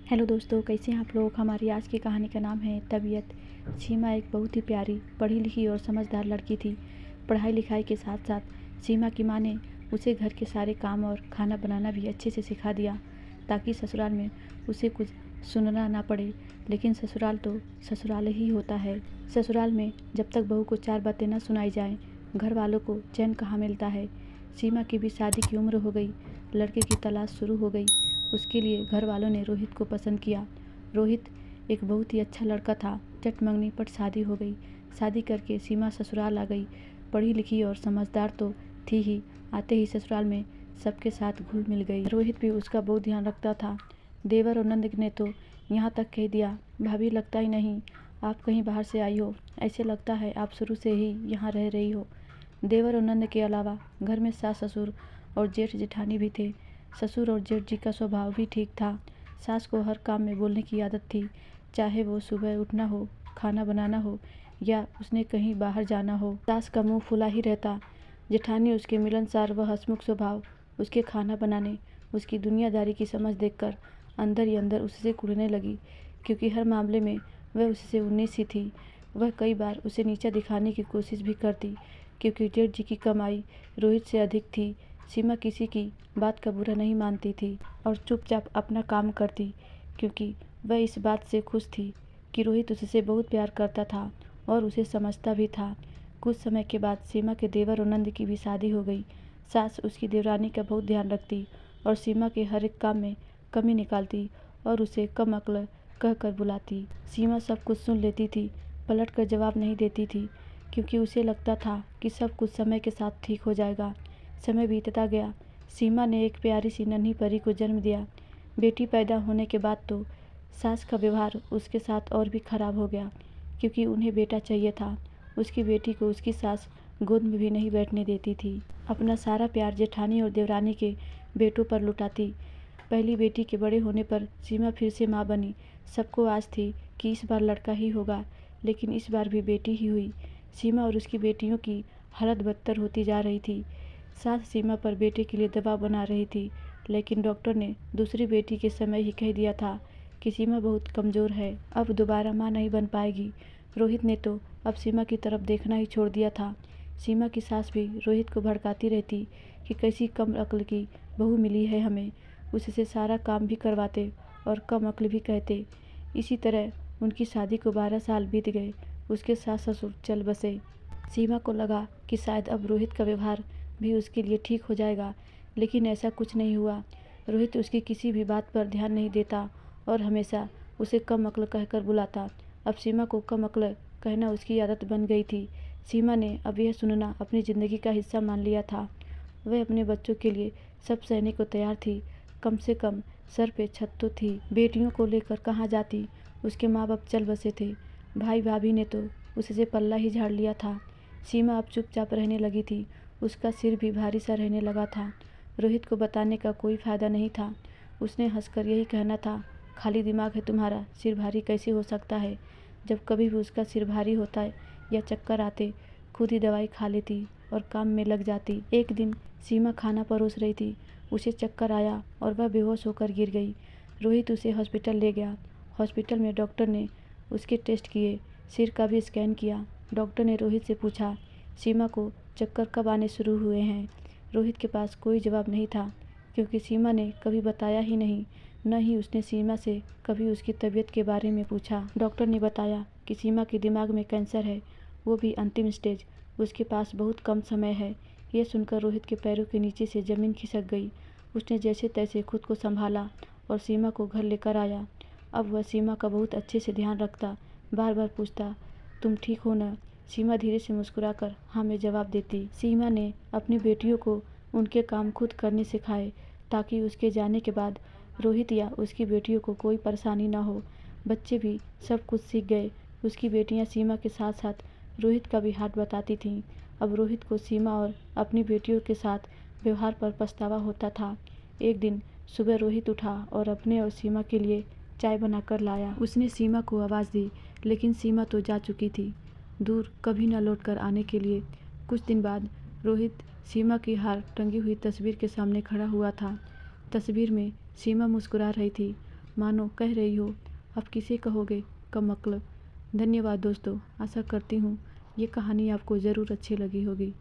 Hello दोस्तों, कैसे हैं आप लोग। हमारी आज की कहानी का नाम है तबीयत। सीमा एक बहुत ही प्यारी, पढ़ी लिखी और समझदार लड़की थी। पढ़ाई लिखाई के साथ साथ सीमा की माँ ने उसे घर के सारे काम और खाना बनाना भी अच्छे से सिखा दिया, ताकि ससुराल में उसे कुछ सुनना ना पड़े। लेकिन ससुराल तो ससुराल ही होता है। ससुराल में जब तक बहू को चार बातें न सुनाई जाएं, घर वालों को चैन कहाँ मिलता है। सीमा की भी शादी की उम्र हो गई, लड़के की तलाश शुरू हो गई। उसके लिए घर वालों ने रोहित को पसंद किया। रोहित एक बहुत ही अच्छा लड़का था। चट मंगनी पट शादी हो गई। शादी करके सीमा ससुराल आ गई। पढ़ी लिखी और समझदार तो थी ही, आते ही ससुराल में सबके साथ घुल मिल गई। रोहित भी उसका बहुत ध्यान रखता था। देवर और नंद ने तो यहाँ तक कह दिया, भाभी लगता ही नहीं आप कहीं बाहर से आई हो, ऐसे लगता है आप शुरू से ही यहाँ रह रही हो। देवर और नंद के अलावा घर में सास ससुर और जेठ जेठानी भी थे। ससुर और जेठ जी का स्वभाव भी ठीक था। सास को हर काम में बोलने की आदत थी, चाहे वो सुबह उठना हो, खाना बनाना हो या उसने कहीं बाहर जाना हो। सास का मुंह फुला ही रहता। जेठानी उसके मिलनसार व हंसमुख स्वभाव, उसके खाना बनाने, उसकी दुनियादारी की समझ देखकर अंदर ही अंदर उससे कुढ़ने लगी, क्योंकि हर मामले में वह उससे 19 सी थी। वह कई बार उसे नीचा दिखाने की कोशिश भी करती, क्योंकि जेठ जी की कमाई रोहित से अधिक थी। सीमा किसी की बात का बुरा नहीं मानती थी और चुपचाप अपना काम करती, क्योंकि वह इस बात से खुश थी कि रोहित उससे बहुत प्यार करता था और उसे समझता भी था। कुछ समय के बाद सीमा के देवर और नंद की भी शादी हो गई। सास उसकी देवरानी का बहुत ध्यान रखती और सीमा के हर एक काम में कमी निकालती और उसे कम अक्ल कहकर बुलाती। सीमा सब कुछ सुन लेती थी, पलट कर जवाब नहीं देती थी, क्योंकि उसे लगता था कि सब कुछ समय के साथ ठीक हो जाएगा। समय बीतता गया। सीमा ने एक प्यारी सी नन्ही परी को जन्म दिया। बेटी पैदा होने के बाद तो सास का व्यवहार उसके साथ और भी खराब हो गया, क्योंकि उन्हें बेटा चाहिए था। उसकी बेटी को उसकी सास गोद में भी नहीं बैठने देती थी। अपना सारा प्यार जेठानी और देवरानी के बेटों पर लुटाती। पहली बेटी के बड़े होने पर सीमा फिर से माँ बनी। सबको आस थी कि इस बार लड़का ही होगा, लेकिन इस बार भी बेटी ही हुई। सीमा और उसकी बेटियों की हालत बदतर होती जा रही थी। सास सीमा पर बेटे के लिए दबाव बना रही थी, लेकिन डॉक्टर ने दूसरी बेटी के समय ही कह दिया था कि सीमा बहुत कमज़ोर है, अब दोबारा माँ नहीं बन पाएगी। रोहित ने तो अब सीमा की तरफ देखना ही छोड़ दिया था। सीमा की सास भी रोहित को भड़काती रहती कि कैसी कम अक्ल की बहू मिली है हमें, उससे सारा काम भी करवाते और कम अक्ल भी कहते। इसी तरह उनकी शादी को 12 साल बीत गए। उसके सास ससुर चल बसे। सीमा को लगा कि शायद अब रोहित का व्यवहार भी उसके लिए ठीक हो जाएगा, लेकिन ऐसा कुछ नहीं हुआ। रोहित उसकी किसी भी बात पर ध्यान नहीं देता और हमेशा उसे कम अक्ल कहकर बुलाता। अब सीमा को कम अक्ल कहना उसकी आदत बन गई थी। सीमा ने अब यह सुनना अपनी ज़िंदगी का हिस्सा मान लिया था। वह अपने बच्चों के लिए सब सहने को तैयार थी। कम से कम सर पे छत तो थी। बेटियों को लेकर कहाँ जाती, उसके माँ बाप चल बसे थे। भाई भाभी ने तो उससे पल्ला ही झाड़ लिया था। सीमा अब चुपचाप रहने लगी थी। उसका सिर भी भारी सा रहने लगा था। रोहित को बताने का कोई फायदा नहीं था। उसने हंसकर यही कहना था, खाली दिमाग है तुम्हारा, सिर भारी कैसे हो सकता है। जब कभी भी उसका सिर भारी होता या चक्कर आते, खुद ही दवाई खा लेती और काम में लग जाती। एक दिन सीमा खाना परोस रही थी, उसे चक्कर आया और वह बेहोश होकर गिर गई। रोहित उसे हॉस्पिटल ले गया। हॉस्पिटल में डॉक्टर ने उसके टेस्ट किए, सिर का भी स्कैन किया। डॉक्टर ने रोहित से पूछा, सीमा को चक्कर कब आने शुरू हुए हैं। रोहित के पास कोई जवाब नहीं था, क्योंकि सीमा ने कभी बताया ही नहीं, न ही उसने सीमा से कभी उसकी तबीयत के बारे में पूछा। डॉक्टर ने बताया कि सीमा के दिमाग में कैंसर है, वो भी अंतिम स्टेज। उसके पास बहुत कम समय है। यह सुनकर रोहित के पैरों के नीचे से ज़मीन खिसक गई। उसने जैसे तैसे खुद को संभाला और सीमा को घर लेकर आया। अब वह सीमा का बहुत अच्छे से ध्यान रखता, बार बार पूछता, तुम ठीक हो ना। सीमा धीरे से मुस्कुराकर हाँ में जवाब देती। सीमा ने अपनी बेटियों को उनके काम खुद करने सिखाए, ताकि उसके जाने के बाद रोहित या उसकी बेटियों को कोई परेशानी ना हो। बच्चे भी सब कुछ सीख गए। उसकी बेटियां सीमा के साथ साथ रोहित का भी हाथ बताती थीं। अब रोहित को सीमा और अपनी बेटियों के साथ व्यवहार पर पछतावा होता था। एक दिन सुबह रोहित उठा और अपने और सीमा के लिए चाय बनाकर लाया। उसने सीमा को आवाज़ दी, लेकिन सीमा तो जा चुकी थी, दूर कभी न लौट कर आने के लिए। कुछ दिन बाद रोहित सीमा की हार टंगी हुई तस्वीर के सामने खड़ा हुआ था। तस्वीर में सीमा मुस्कुरा रही थी मानो कह रही हो, अब किसे कहोगे कमक्ल। धन्यवाद दोस्तों, आशा करती हूँ ये कहानी आपको ज़रूर अच्छी लगी होगी।